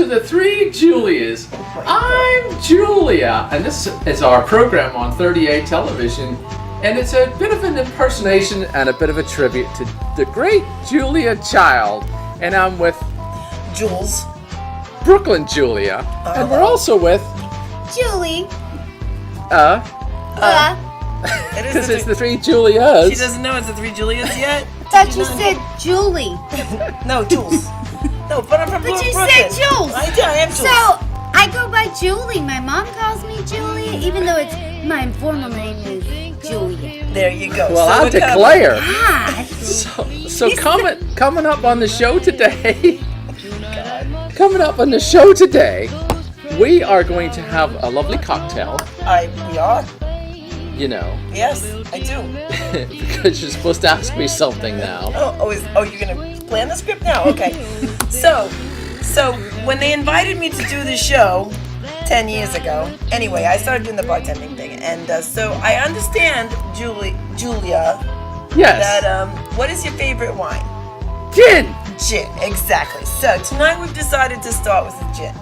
to the Three Julias. I'm Julia, and this is our program on 38 television, and it's a bit of an impersonation and a bit of a tribute to the great Julia Child. And I'm with Jules, Brooklyn Julia, and we're also with Julie. Because it's the Three Julias. She doesn't know it's the Three Julias yet. Thought you said Julie. No, Jules. No, but I'm from But you Brooklyn. said Jules. I am Jules. So I go by Julie. My mom calls me Julia, even though it's my formal name is Julia. There you go. Well, So I'll we're covered. declare. Ah, So coming up on the show today. Coming up on the show today, we are going to have a lovely cocktail. We are. You know, Yes, I do. because you're supposed to ask me something now. You're gonna plan the script now? Okay. So when they invited me to do the show 10 years ago, anyway, I started doing the bartending thing, and so I understand, Julia, Yes. that what is your favorite wine? Gin. Gin, exactly. So tonight we've decided to start with the gin.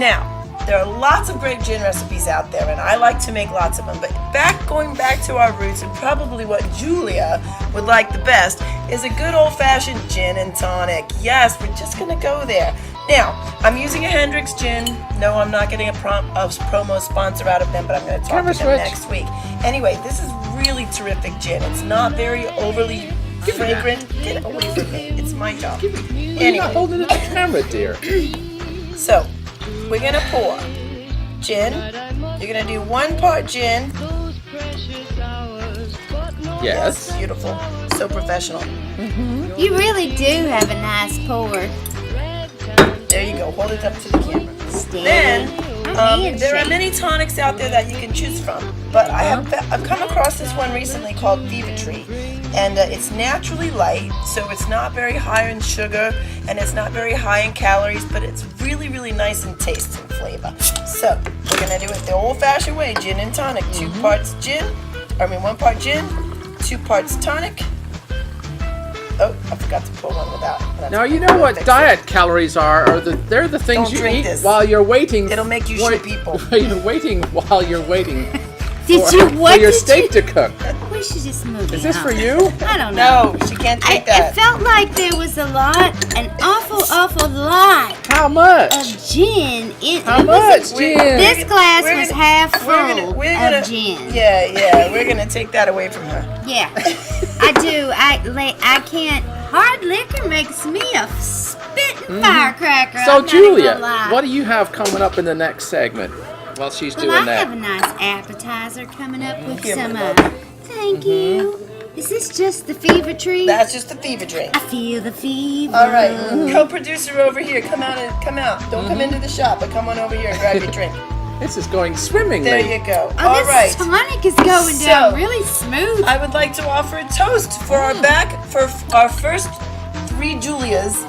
Now, there are lots of great gin recipes out there, and I like to make lots of them. But going back to our roots, and probably what Julia would like the best, is a good old-fashioned gin and tonic. Yes, we're just gonna go there. Now, I'm using a Hendrick's gin. No, I'm not getting a promo sponsor out of them, but I'm going to talk to them next week. Anyway, this is really terrific gin. It's not very overly fragrant. Get away from me. It's my job. You're Anyway, not holding it to the camera, dear. so we're going to pour gin. You're going to do 1 part gin. Yes. Beautiful. So professional. you really do have a nice pour. There you go. Hold it up to the camera. Stand. Then, I'm there are handshake. many tonics out there that you can choose from, but I've come across this one recently called Fever Tree, and it's naturally light, so it's not very high in sugar, and it's not very high in calories, but it's really, really nice in taste and flavor. So we're gonna do it the old-fashioned way, gin and tonic. 1 part gin, 2 parts tonic. Oh, I forgot to pour one without. Now you know what diet calories are. They're the things Don't you drink eat this. while you're waiting. It'll make you shoot people. You're waiting while you're waiting Did for, you what? for your did steak you? to cook. We should just move Is it this on. for you? I don't know. No, she can't I, take that. it felt like there was an awful lot How much? of gin. How much gin? This glass We're was gonna- half full we're gonna- of gin. Yeah, we're gonna take that away from her. Yeah, I do. I can't. Hard liquor makes me a spitting firecracker. So I'm not even Julia, gonna lie. what do you have coming up in the next segment while she's Well, doing I have a that? nice appetizer coming up with Give me some. that. Thank you. Is this just the fever tree? That's just the fever drink. I feel the fever. All right, co-producer over here, come out. Don't come into the shop, but come on over here and grab your drink. This is going swimmingly. There you go. Oh, All this right. tonic is going down So- really smooth. I would like to offer a toast for our first 3 Julias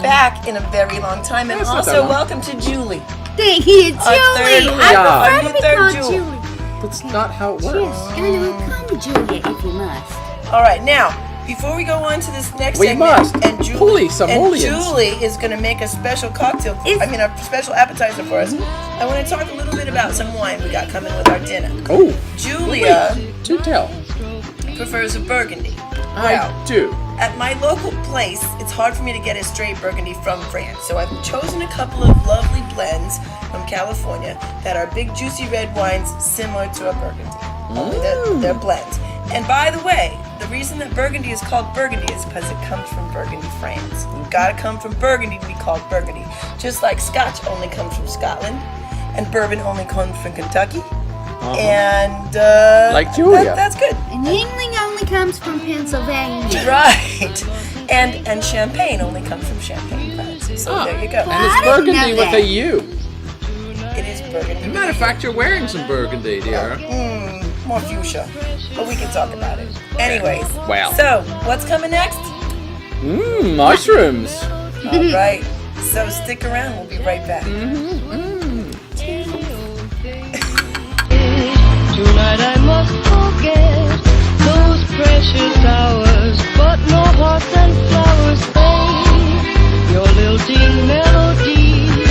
back in a very long time, and That's not that also long. welcome to Julie. Thank you, Julie. third I Julia. prefer to Our be third called Julie. Julie. That's not how it Yes, works. and call me Julia if you must. All right, now before we go on to this next We segment, must. and Holy simoleons. Julie is going to make a special cocktail. A special appetizer for us. I want to talk a little bit about some wine we got coming with our dinner. Oh, Julia do tell. prefers a Burgundy. I do. At my local place, it's hard for me to get a straight Burgundy from France, so I've chosen a couple of lovely blends from California that are big, juicy red wines similar to a Burgundy. Only they're blends. And by the way, the reason that Burgundy is called Burgundy is because it comes from Burgundy, France. You've got to come from Burgundy to be called Burgundy. Just like Scotch only comes from Scotland, and bourbon only comes from Kentucky. And Like Julia. that's good. And Yingling only comes from Pennsylvania. Right. And champagne only comes from Champagne, France. So there you go. And I it's didn't burgundy know with that. a U. It is Burgundy. Matter of fact, you're wearing some burgundy, dear. More fuchsia. But we can talk about it. Anyways. Wow. So, what's coming next? Mushrooms. All right. So stick around. We'll be right back. Tonight I must forget those precious hours, but no hearts and flowers fade. Your lilting melodies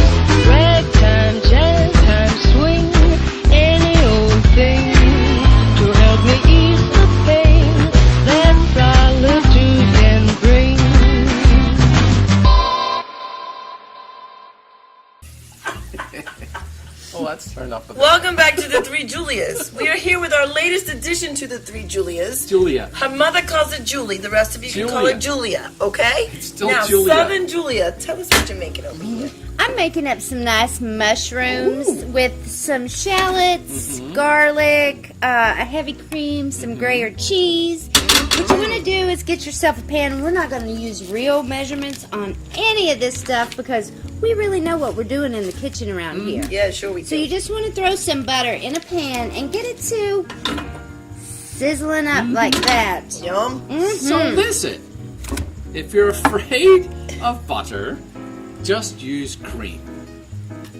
let's turn up the Welcome back to the Three Julias. We are here with our latest addition to the Three Julias. Julia. Her mother calls it Julie. The rest of you can call her Julia, okay? It's still now, Julia. Southern Julia, tell us what you're making over here. I'm making up some nice mushrooms with some shallots, garlic, a heavy cream, some Gruyere cheese. What you want to do is get yourself a pan. We're not going to use real measurements on any of this stuff because we really know what we're doing in the kitchen around here. Yeah, sure we do. So you just want to throw some butter in a pan and get it to sizzling up like that. Yum. So listen, if you're afraid of butter, just use cream.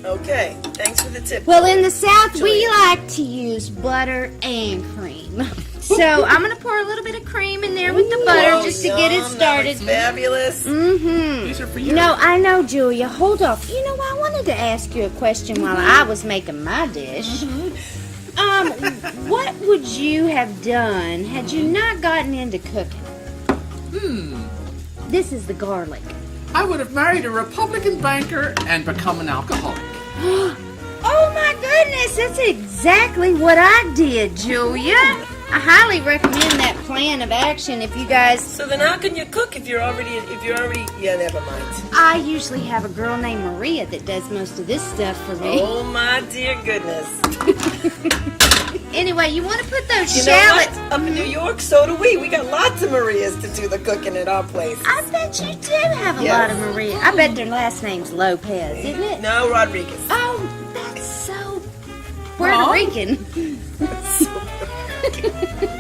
Okay, thanks for the tip. Well, in the South, we Julia. like to use butter and cream. So I'm going to pour a little bit of cream in there with the butter just to get it Yum, started. that looks fabulous. These are for you. No, I know, Julia. Hold off. You know, I wanted to ask you a question while I was making my dish. What would you have done had you not gotten into cooking? This is the garlic. I would have married a Republican banker and become an alcoholic. Oh my goodness, that's exactly what I did, Julia. I highly recommend that plan of action if you guys... So then how can you cook if you're already, yeah, never mind. I usually have a girl named Maria that does most of this stuff for me. Oh my dear goodness. Anyway, you want to put those You know shallots... what? Up in New York, so do we. We got lots of Marias to do the cooking at our place. I bet you do have a Yes. lot of Maria. I bet their last name's Lopez, isn't it? No, Rodriguez. Oh, that's so Puerto Rican.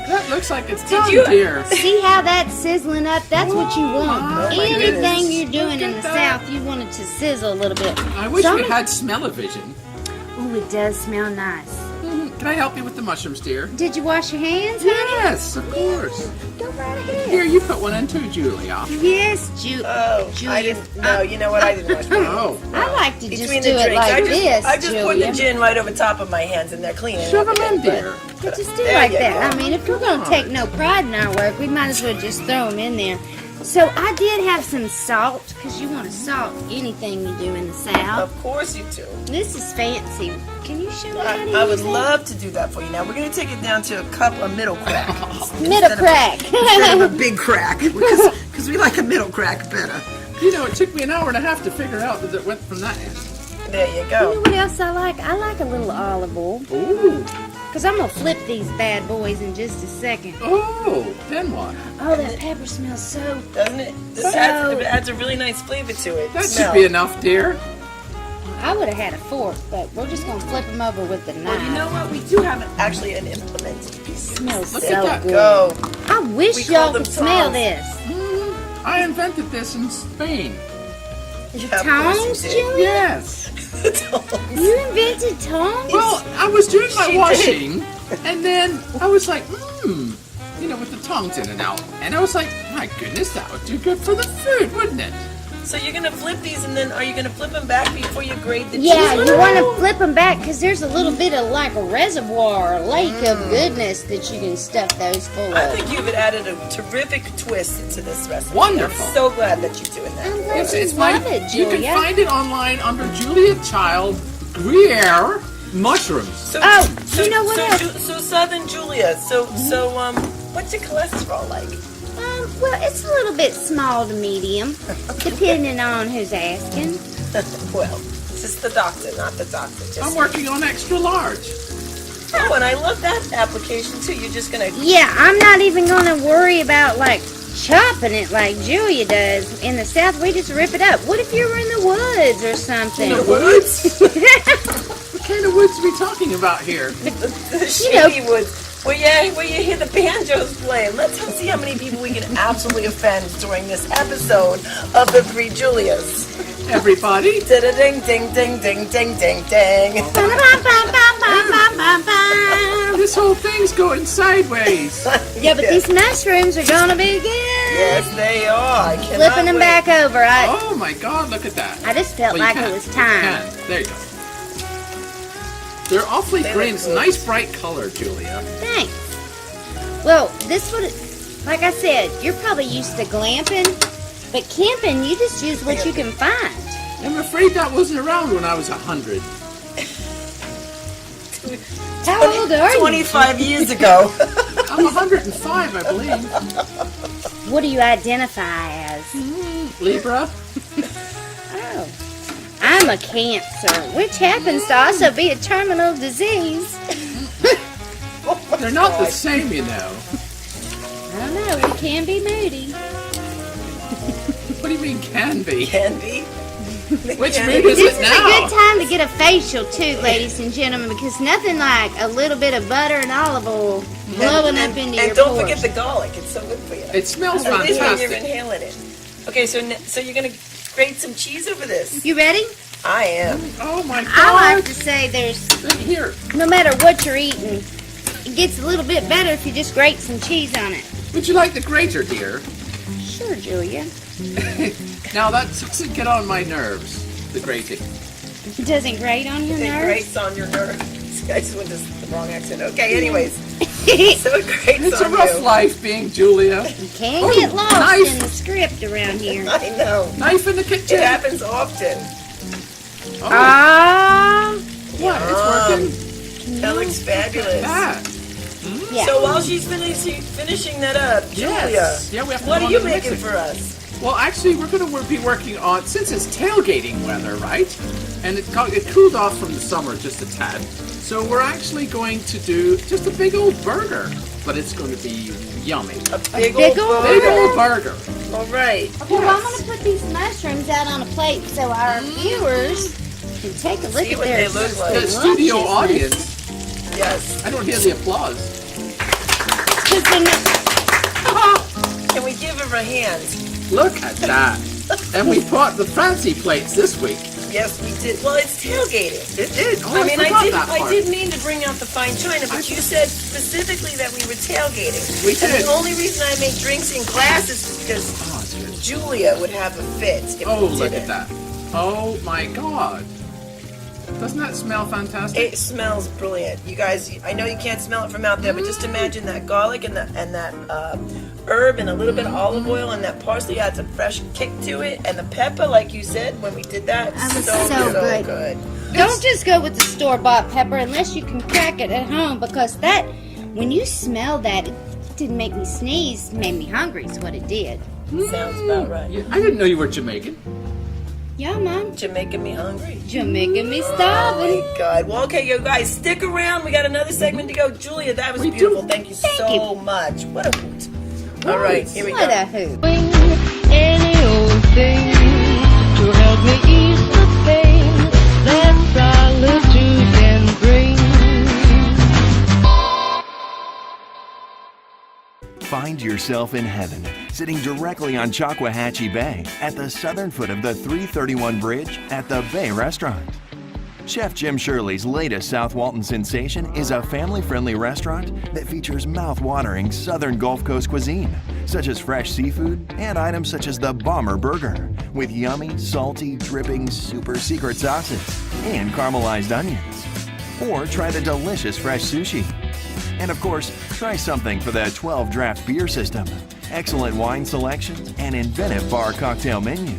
That looks like it's done, you- dear. See how that's sizzling up? That's what you want. my Anything goodness. you're doing in Look the at that. South, you want it to sizzle a little bit. I wish So we I'm- had smell-o-vision. Oh, it does smell nice. Can I help you with the mushrooms, dear? Did you wash your hands, honey? Yes, of course. Go right ahead. Here, you put one in too, Julia. Yes, Oh, Julia. I didn't. No, you know what? I didn't wash my hands. Oh. I like to just Between do the it drinks, like this, I just poured Julia. the gin right over top of my hands, and they're clean. Shove them in, dear. But just do There like you that. go. I mean, if we're going to take no pride in our work, we might as well just throw them in there. So I did have some salt, because you want to salt anything you do in the South. Of course you do. This is fancy. Can you show me how to I would use that? love to do that for you. Now we're going to take it down to a cup of middle crack. Middle crack. Instead of a big crack, because we like a middle crack better. You know, it took me an hour and a half to figure out that it went from that end. There you You know go. what else I like? I like a little olive oil. Ooh. Because I'm going to flip these bad boys in just a second. Oh, then what? Oh, that pepper smells so... Doesn't it? It adds a really nice flavor to it. That Smell. should be enough, dear. I would have had a fork, but we're just going to flip them over with the knife. Well, you know what? We do have actually an implement. Smells Look so at that good. Go. I We wish call y'all them could smell tongs. this. I invented this in Spain. Yeah, of course Tongs, you did. Julia? Yes. Tongs. You invented tongs? Well, I was doing my She did. washing, and then I was like, you know, with the tongs in and out. And I was like, my goodness, that would do good for the food, wouldn't it? So you're gonna flip these, and then are you gonna flip them back before you grate the Yeah, cheese? you want to flip them back because there's a little bit of like a reservoir, a lake of goodness that you can stuff those full I of. think you've added a terrific twist to this recipe. Wonderful. I'm so glad that you're doing I'm that. glad It's, you it's my, love it, you Julia. can find it online under Julia Child Gruyere Mushrooms. So, Oh, you know what else? So Southern Julia. So what's your cholesterol like? Well, it's a little bit small to medium, depending on who's asking. Well, just the doctor, not the doctor. Just I'm working on extra large. Oh, and I love that application too. You're just gonna. Yeah, I'm not even going to worry about like chopping it like Julia does. In the South, we just rip it up. What if you were in the woods or something? In the woods? What kind of woods are we talking about here? The shady woods. Where you hear the banjos play. Let's see how many people we can absolutely offend during this episode of the Three Julias. Everybody. Ding ding ding ding ding ding ding. This whole thing's going sideways. Yeah, but these mushrooms are gonna be good. Yes, they are. I cannot Flipping them wait. back over. Oh my God, look at that. I just felt Well, you like can. it was You time. can. There you go. They're awfully They green. look It's a good. nice bright color, Julia. Thanks. Well, this would, like I said, you're probably used to glamping, but camping, you just use what you can find. I'm afraid that wasn't around when I was 100. How old are you? 25 years ago. I'm 105, I believe. What do you identify as? Libra. Oh. I'm a Cancer, which happens to also be a terminal disease. They're not the same, you know. I don't know, we can be moody. What do you mean can be? Can be. Which mood is This it is now? a good time to get a facial too, ladies and gentlemen, because nothing like a little bit of butter and olive oil blowing up into your And don't pores. forget the garlic. It's so good for you. It smells At least when you're fantastic. inhaling it. Okay, so you're going to grate some cheese over this. You ready? I am. Oh my I like God. to say there's, Here. no matter what you're eating, it gets a little bit better if you just grate some cheese on it. Would you like the grater, dear? Sure, Julia. Now that doesn't get on my nerves. The grating. It doesn't grate on your It nerves. grates on your nerves. I just went to the wrong accent. Okay, anyways. So it grates It's a on rough you. life being Julia. You can't Oh, get lost knife. in the script around here. I know. Knife in the It kitchen. happens often. Oh, Ah, what? It's working. That looks fabulous. Ah, yeah. So while she's finishing that up, Julia, yes. Yeah, we have to what go are on you to the making next for us? Well, actually, we're going to be working on, since it's tailgating weather, right? And it cooled off from the summer just a tad. So we're actually going to do just a big old burger. But it's going to be yummy. A big big old old Big burger. old burger. All right. Okay, well, I'm going to put these mushrooms out on a plate so our viewers can take a look See at what their they look like. The studio deliciousness. audience, Yes. I don't hear the applause. 'Cause they're not- Can we give her a hand? Look at that. And we bought the fancy plates this week. Yes, we did. Well, it's tailgating. It did. Oh, I mean, forgot I that part. did mean to bring out the fine china, but you said specifically that we were tailgating. We And did. the only reason I make drinks in glasses is because Oh, it's good. Julia would have a fit if Oh, we look did at it. that. Oh my God. Doesn't that smell fantastic? It smells brilliant. You guys, I know you can't smell it from out there, but just imagine that garlic and that herb and a little bit of olive oil and that parsley adds a fresh kick to it. And the pepper, like you said, when we did that, That was so so good. Don't just go with the store-bought pepper unless you can crack it at home, because that, when you smell that, it didn't make me sneeze, it made me hungry is what it did. Sounds about right. Yeah, I didn't know you were Jamaican. Yeah, Mom. You're making me hungry. You're making me Oh starving. my God. Well, okay, you guys, stick around. We got another segment to go. Julia, that was We beautiful. do. Thank you Thank so much. What a hoot. All right, here we What go. a hoot. Any old thing to help me ease the pain that solitude can bring. Find yourself in heaven, sitting directly on Chockwahachie Bay at the southern foot of the 331 Bridge at the Bay Restaurant. Chef Jim Shirley's latest South Walton sensation is a family-friendly restaurant that features mouth-watering southern Gulf Coast cuisine, such as fresh seafood and items such as the Bomber Burger, with yummy, salty, dripping, super secret sauces and caramelized onions. Or try the delicious fresh sushi. And of course, try something for the 12 draft beer system, excellent wine selections, and inventive bar cocktail menu.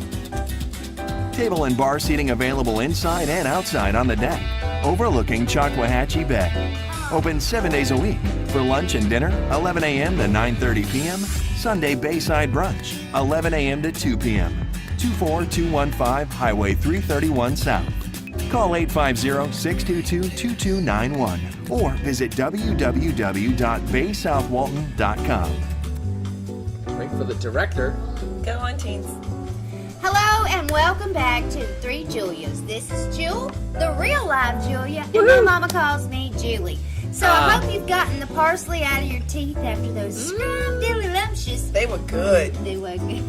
Table and bar seating available inside and outside on the deck, overlooking Chockwahachie Bay. Open 7 days a week for lunch and dinner, 11 a.m. to 9:30 p.m. Sunday Bayside Brunch, 11 a.m. to 2 p.m. 24215 Highway 331 South. Call 850-622-2291 or visit www.baysouthwalton.com. Wait for the director. Go on, teens. Hello and welcome back to the Three Julias. This is Jewel, the real live Julia, and my mama calls me Julie. So I hope you've gotten the parsley out of your teeth after those scrumptious. They were good. They were good.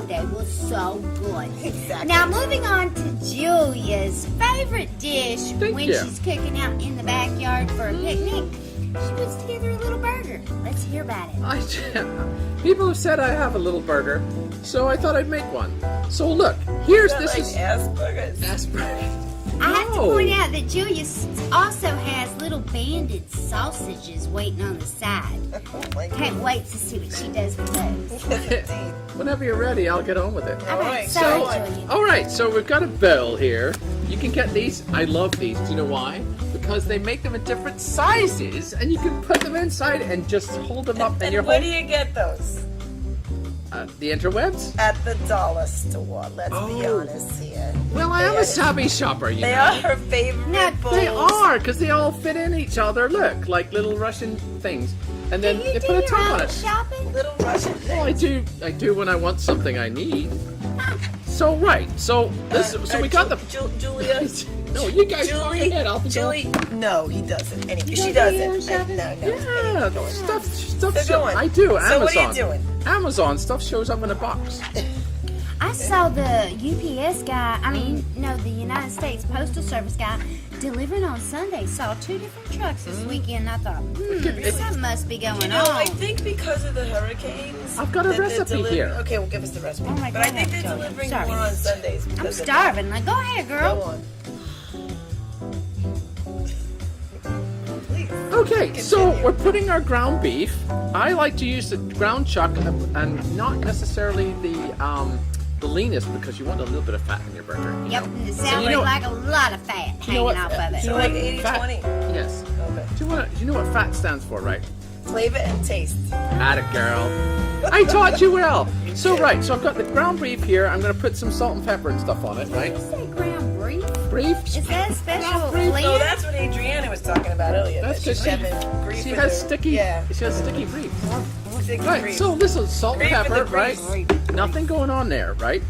They were so good. Exactly. Now moving on to Julia's favorite dish Thank when you. she's cooking out in the backyard for a picnic. She puts together a little burger. Let's hear about it. People have said I have a little burger, so I thought I'd make one. So look, here's Not this like is Asperger's. Asperger's. I have to No. point out that Julia also has little banded sausages waiting on the side. Oh my God. Can't wait to see what she does with those. Yes, indeed. Whenever you're ready, I'll get on with it. All right, Sorry, so Julia. All right, so we've got a bowl here. You can get these. I love these. Do you know why? because they make them in different sizes, and you can put them inside and just hold them up in And your where home. do you get those? The interwebs? At the dollar store. Let's be Oh. honest here. Well, I am a savvy shopper, you They know. are her favorite Now, bowls. They are, because they all fit in each other. Look, like little Russian things. And then Do you they do put a your top on own it. shopping? Little Russian Well, I things. do when I want something I need. So right, so we got the. Julia. No, you guys talk Julie. ahead. I'll be going. No, he doesn't. Anyway, You she don't do your own doesn't. shopping? No. Yeah, Anyway, stuff. So go Show, on. I do. So Amazon. what are you doing? Amazon stuff shows up in a box. I saw the UPS guy, the United States Postal Service guy, delivering on Sunday. Saw 2 different trucks this weekend. I thought, something must be going No, I on. think because of the hurricanes. I've got a that they're recipe delivering- here. Okay, well, give us the recipe. Oh my But I think God, they're I'm delivering starving. more on Sundays. I'm because of starving. Like, go ahead, that. girl. Go on. Please. Okay, so Continue. we're putting our ground beef. I like to use the ground chuck and not necessarily the leanest because you want a little bit of fat in your burger. you Yep, know? it sounds you know- like a lot of fat you know hanging what- off of do it. you know Like what 80-20. fat- Yes. Okay. Do you know what fat stands for, right? Flavor and taste. Atta girl. I taught you well. So too. right, so I've got the ground beef here. I'm gonna put some salt and pepper and stuff on it, right? Did you say ground beef? Beef. Is that a special beef. blend? No, that's what Adriana was talking about earlier. That's that she's good. having grief She with has her- sticky. Yeah. She has sticky beef. Sticky Right. grief. So this is salt and Grief with pepper, the right? grease. Nothing going on there, right?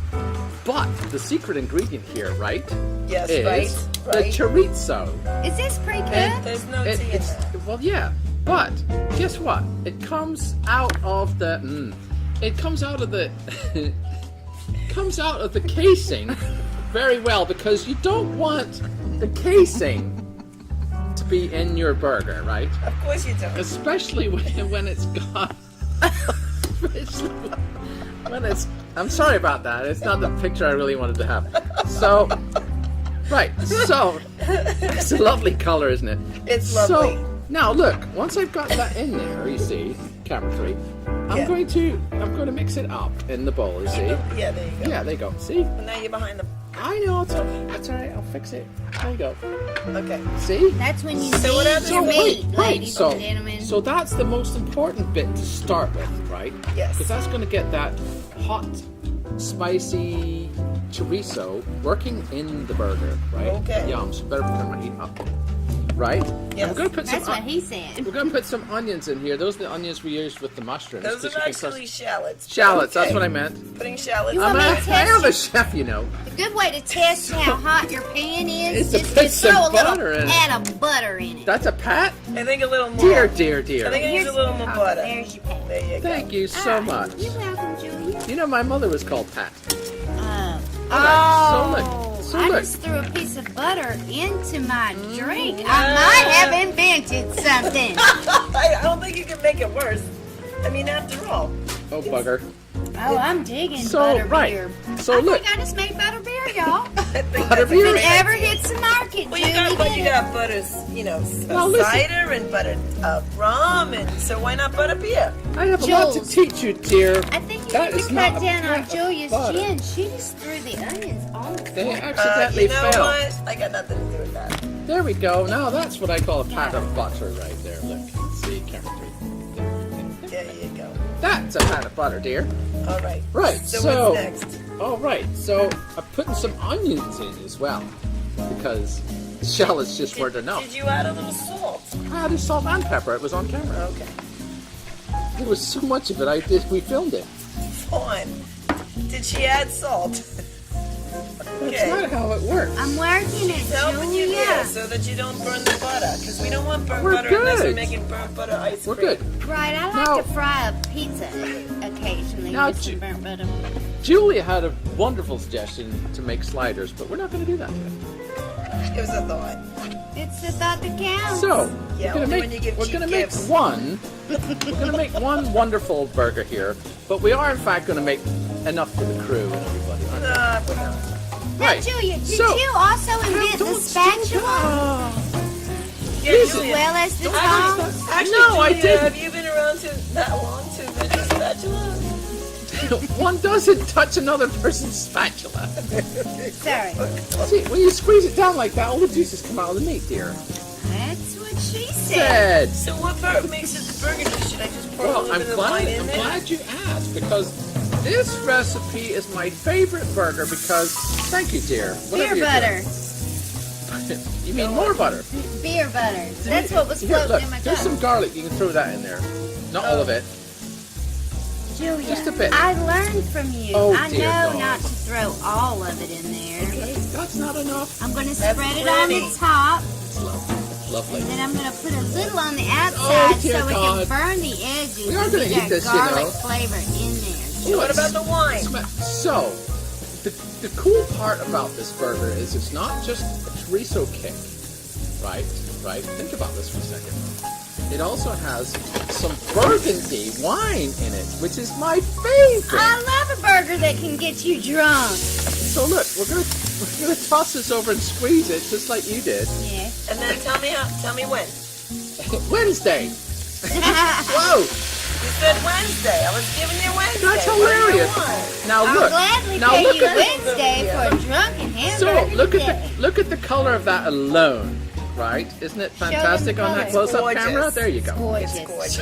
But the secret ingredient here, right, Yes, is right. the Right. chorizo. Is this pre-cooked? There's no It- tea in it's that. well, yeah, but guess what? It comes out of the. It comes out of the. comes out of the casing very well because you don't want the casing to be in your burger, right? Of course you don't. Especially when it's got. Especially when it's. I'm sorry about that. It's not the picture I really wanted to have. So. Right, so it's a lovely color, isn't it? It's lovely. So now look, once I've got that in there, you see, camera 3, I'm Yeah. going to mix it up in the bowl. You see? Yeah, there you go. Yeah, there you go. See? And now you're behind the. I know it's all right. I'll fix it. There you go. Okay. See? That's when you So what need happens- your meat, Right. ladies So, and gentlemen. so that's the most important bit to start with, right? Yes. Because that's going to get that hot, spicy chorizo working in the burger, right? Okay. Yum. So better turn my heat up. Right? Yes. And we're going to put some. That's what he said. We're going to put some onions in here. Those are the onions we used with the mushrooms. Those 'cause are you can crush- actually shallots. shallots. That's Okay. what I meant. Putting shallots. You I'm want a, me to I am a test chef, you know. A good way to test how hot your pan is It's to is put to some throw a little butter in it. add of butter in it. That's a pat. I think a little more. Dear, I dear, think dear. it needs a little more butter. There's your pan. There you go. Thank you so All right. much. You're welcome, Julia. You know, my mother was called Pat. Oh, so I look. just threw a piece of butter into my drink. I might have invented something. I don't think you can make it worse. I mean, after all. Oh, bugger. Oh, I'm digging So, butter right. beer. So, I look. think I just made butter beer, y'all. I think Butter that's a beer? If great it ever idea. hits the market, Well, you Julie, got, but get you it. got butters, Well, listen. cider and buttered rum, and so why not butter beer? I have a lot to Jules. teach you, dear. I think you That need is to not cut a down on pat of Julia's butter. gin. She just threw the onions on the They floor. accidentally You know fell. what? I got nothing to do with that. There we go. Now that's what I call a pat of butter right there. Look. See, camera 3. There you go. That's a pat of butter, dear. All right. Right, So, so- what's next? All right. So I'm putting some onions in as well because shallots just weren't enough. Did you add a little salt? I added salt and pepper. It was on camera. Okay. There was so much of it. We filmed it. Fine. Did she add salt? That's Okay. not how it works. I'm working it, Helping you Julia. there so that you don't burn the butter. Because we don't want burnt We're butter unless we're good. making burnt butter ice We're cream. good. Right, I like Now- to fry a pizza occasionally Now, with some Ju- burnt butter. Julia had a wonderful suggestion to make sliders, but we're not going to do that today. It was a thought. It's the thought that counts. So Yeah, we're only gonna when you give cheap make gifts. one. We're gonna make one wonderful burger here, but we are in fact gonna make enough for the crew and everybody. aren't We don't. we? Now, Julia, did So- you also invent the Don't spatula Yeah, as Julia. well as the Actually, tongs? actually, No, I Julia, didn't. Have you been around that long to invent a spatula? One doesn't touch another person's spatula. Sorry. See, when you squeeze it down like that, all the juices come out of the meat, dear. That's what she said. Said. So what makes it the burger dish? Should I just pour a Well, little I'm bit of wine in I'm there? glad you asked because this recipe is my favorite burger because, thank you, dear. Beer Whatever you're butter. doing. You mean more butter? Beer butter. That's what was Here, floating look, in my there's cup. some garlic. You can throw that in there. Not all of it. Julia, just a bit. I learned from you. Oh, I dear know God. not to throw all of it in there. Okay, that's not enough. I'm going to That's spread it on the plenty. top, It's lovely. It's lovely. and then I'm going to put a little on the outside dear so it God. can burn the edges We are and gonna get eat this, that you garlic know. flavor in there. So what about the wine? So, the cool part about this burger is it's not just a chorizo kick, right? Right? Think about this for a second. It also has some burgundy wine in it, which is my favorite. I love a burger that can get you drunk. So look, we're gonna toss this over and squeeze it just like you did. Yeah. And then tell me when. Wednesday. Whoa, You said Wednesday. I was giving you Wednesday. that's What do you hilarious. want? Now I'll look. gladly Now pay look you at it. Wednesday for a drunken So hamburger today. look at the color of that alone, right? Isn't it them fantastic the on that color. close-up Gorgeous. camera? There you go. Gorgeous. It's gorgeous.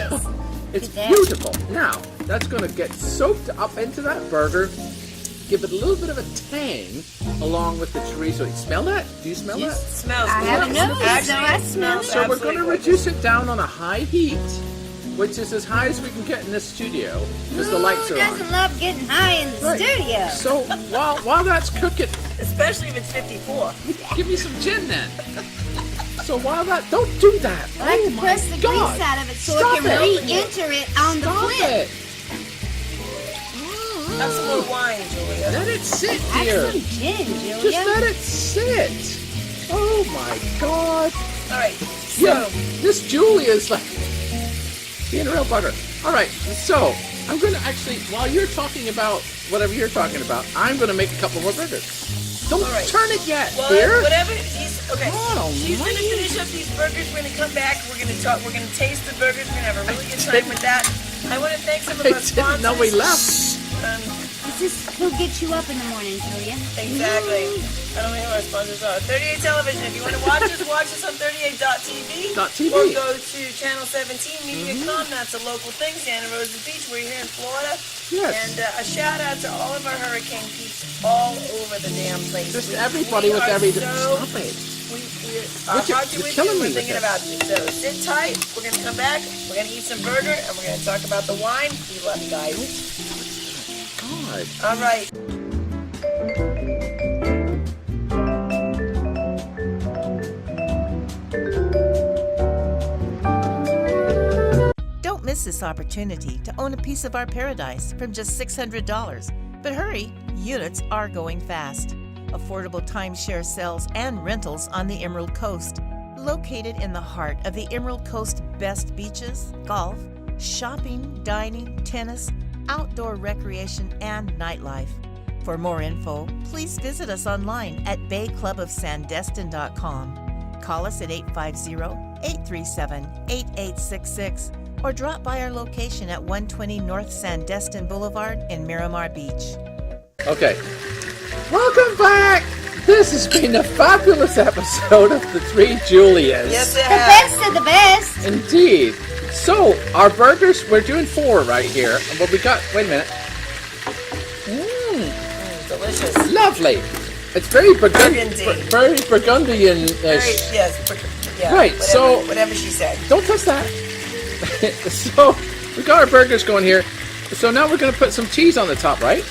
It's at that. beautiful. Now, that's going to get soaked up into that burger, give it a little bit of a tang along with the chorizo. You smell that? Do you smell that? Smells I have a delicious. nose, Actually, so I it smell it. So we're absolutely going to reduce it down on a high heat, which is as high as we can get in this studio because the lights Who are doesn't on. love getting high in the Right. studio? So while that's cooking, Especially if it's 54. give me some gin then. So while that, don't do that. I like Oh to my press the God. grease out of it so Stop it can it. re-enter it on the Stop flip. it. Have some more wine, Julia. Let it sit Have here. some gin, Julia. Just let it sit. Oh my God. All right. Yeah, this Julia is like being a real bugger. All right, so I'm going to actually, while you're talking about whatever you're talking about, I'm going to make a couple more burgers. Don't All right. turn it yet, Well, dear. whatever. Okay. Oh, She's gonna man. finish up these burgers. We're gonna come back. We're gonna talk. We're gonna taste the burgers. We're gonna have a really good time with that. I want to thank some of I our sponsors. didn't know we left. He'll get you up in the morning, Julia. Exactly. I don't know who our sponsors are. 38 Television. If you want to watch us on 38.tv. .tv. Or go to Channel 17 MediaCom. That's a local thing. Santa Rosa Beach. We're here in Florida. Yes. And a shout out to all of our hurricane peeps all over the damn place. Just We- everybody we with are everything. so- Stop it. Our Would you- hearts are you're with killing you. We're me with thinking this. about you. So sit tight. We're going to come back. We're going to eat some burger. And we're going to talk about the wine. We love you guys. God. All right. Don't miss this opportunity to own a piece of our paradise from just $600. But hurry, units are going fast. Affordable timeshare sales and rentals on the Emerald Coast, located in the heart of the Emerald Coast best beaches, golf, shopping, dining, tennis, outdoor recreation, and nightlife. For more info, please visit us online at bayclubofsandestin.com. Call us at 850-837-8866 or drop by our location at 120 North Sandestin Boulevard in Miramar Beach. Okay. Welcome back. This has been a fabulous episode of The Three Julias. Yes, it The has. best of the best. Indeed. So, our burgers, we're doing 4 right here. But we got, wait a minute. Delicious. Lovely. It's very Burgundy. very Burgundian-ish. Yes. Yeah, Right, so- whatever she said. Don't touch that. So, we got our burgers going here. So now we're going to put some cheese on the top, right?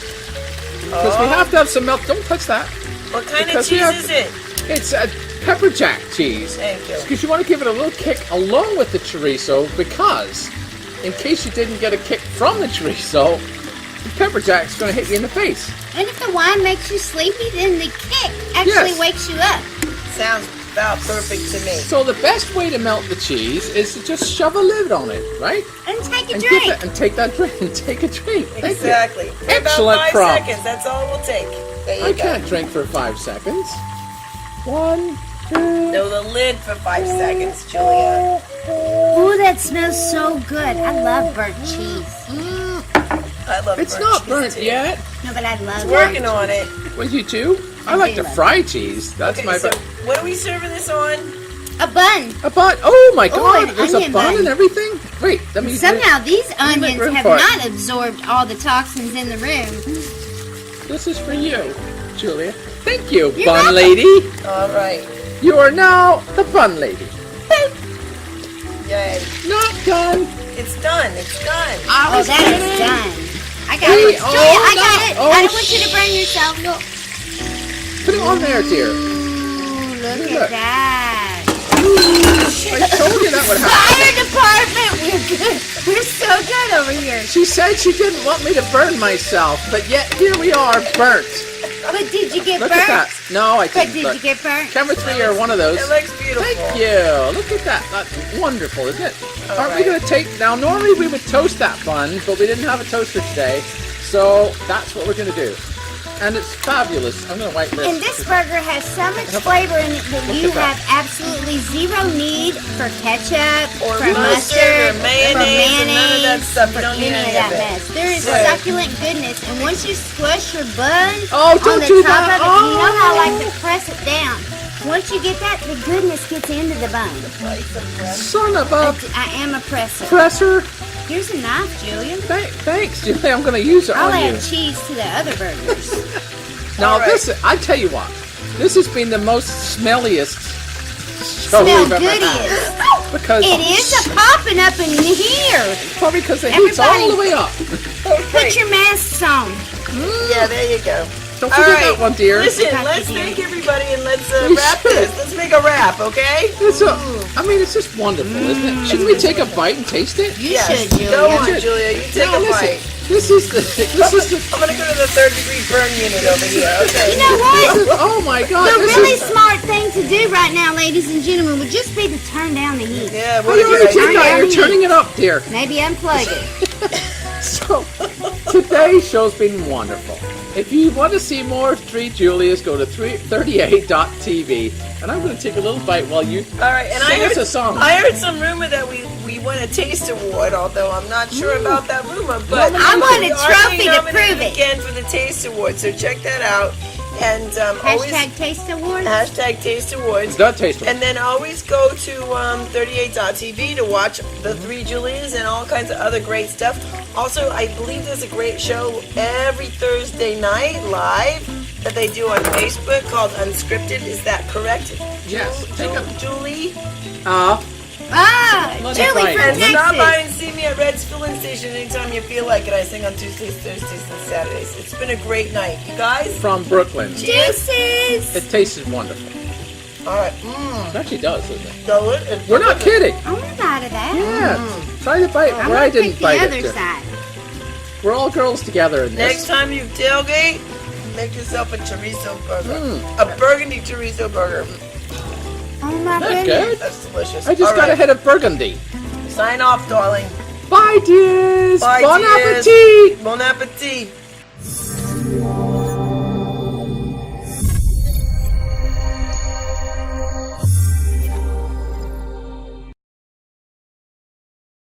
Because we have to have some milk. Don't touch that. What kind of Because we cheese have- is it? It's a pepper jack cheese. Thank you. Because you want to give it a little kick along with the chorizo, because in case you didn't get a kick from the chorizo, the pepper jack's going to hit you in the face. And if the wine makes you sleepy, then the kick actually Yes. wakes you up. Sounds about perfect to me. So the best way to melt the cheese is to just shove a lid on it, right? And take a And drink. give it and take that drink and take a drink. Thank Exactly. you. For Excellent about 5 prompt. seconds. That's all we'll take. There you I go. can't drink for 5 seconds. 1, 2. No, the lid for 5 seconds, Julia. Ooh, that smells so good. I love burnt cheese. I love It's burnt not cheese, burnt too. yet. No, but I love Working burnt on it. Was you too? I like to fry cheese. That's Okay, my. so what are we serving this on? A bun. A bun. Oh my God! an There's a onion bun bun. and everything. Wait, let me. Somehow these make onions room have for it. not absorbed all the toxins in the room. This is for you, Julia. Thank you, You're bun welcome. lady. All right. You are now the bun lady. Yay. Not done. It's done. It's done. I Oh, was that kidding. is done. I got Hey, it. Julia, I got no. it. Oh, I don't want you to burn yourself. Look. Put it on there, dear. Ooh, look Look. at that. I told you that would happen. Fire department, we're good. We're so good over here. She said she didn't want me to burn myself, but yet here we are, burnt. But did you get Look burnt? at that. No, I But didn't. did Look. you get burnt? Camera 3 are one of those. It looks beautiful. Thank you. Look at that. That's wonderful, isn't it? Aren't we right. going to take... Now, normally we would toast that bun, but we didn't have a toaster today. So that's what we're going to do. And it's fabulous. I'm going to wipe this. And this burger has so much flavor in it that you at that. have absolutely zero need for ketchup, Or for mustard, or for mayonnaise, or none of that stuff. You for don't need any of any that of it. mess. There is Right. succulent goodness, and once you squish your bun Oh, on don't the do top that. of it, you know how I like Oh. to press it down. Once you get that, the goodness gets into the bun. Son of a I am a presser. presser. Here's a knife, Julian. Thanks, Julie. I'm going to use it I'll on you. add cheese to the other burgers. Now, All right. this, I tell you what, this has been the most smelliest show Smell we've ever good had. is. Because It is a popping up in here. probably because the heat's all Everybody- the way up. Put your masks on. Yeah, there you go. Don't All forget right. that one, dear. Listen, Got let's you, dear. thank everybody and let's We wrap should. this. Let's make a wrap, okay? I mean, it's just wonderful, isn't it? Shouldn't we take a bite and taste it? You Yes. should, Julia. Go on, Should. Julia. You take Now, a listen, bite. this is the. I'm gonna go to the 3rd-degree burn unit over here. Okay. You know what? Oh my God! The this really is, smart thing to do right now, ladies and gentlemen, would just be to turn down the heat. Yeah, Oh, what you already did did that. You're heat. turning it up, dear. Maybe unplug it. So today's show's been wonderful. If you want to see more of 3 Julias, go to 38.tv, and I'm going to take a little bite while you All right, and sing us a song. I heard some rumor that we won a taste award, although I'm not sure about that rumor. But I want a we are trophy being to nominated prove it. again for the Taste Award, so check that out. And always Hashtag Taste Awards. Taste Awards. That taste. And then always go to 38.tv to watch the 3 Julias and all kinds of other great stuff. Also, I believe there's a great show every Thursday night live that they do on Facebook called Unscripted. Is that correct? Yes. Take a. Julie? Let it Julie bite. from And stop by Texas. and see me at Red's Filling Station anytime you feel like it. I sing on Tuesdays, Thursdays, and Saturdays. It's been a great night. You guys? From Brooklyn. Deuces. It tasted wonderful. All right. It actually does, doesn't it? Delicious. We're not kidding. I want a bite of that. Yeah. Try to bite I'm where I gonna didn't pick the bite other it. side. We're all girls together in Next this. time you tailgate, make yourself a chorizo burger. A burgundy chorizo burger. Oh my That goodness. good? That's delicious. I just All got a right. hit of burgundy. Sign off, darling. Bye, dears. Bye, Bon dears. appetit. Bon appetit.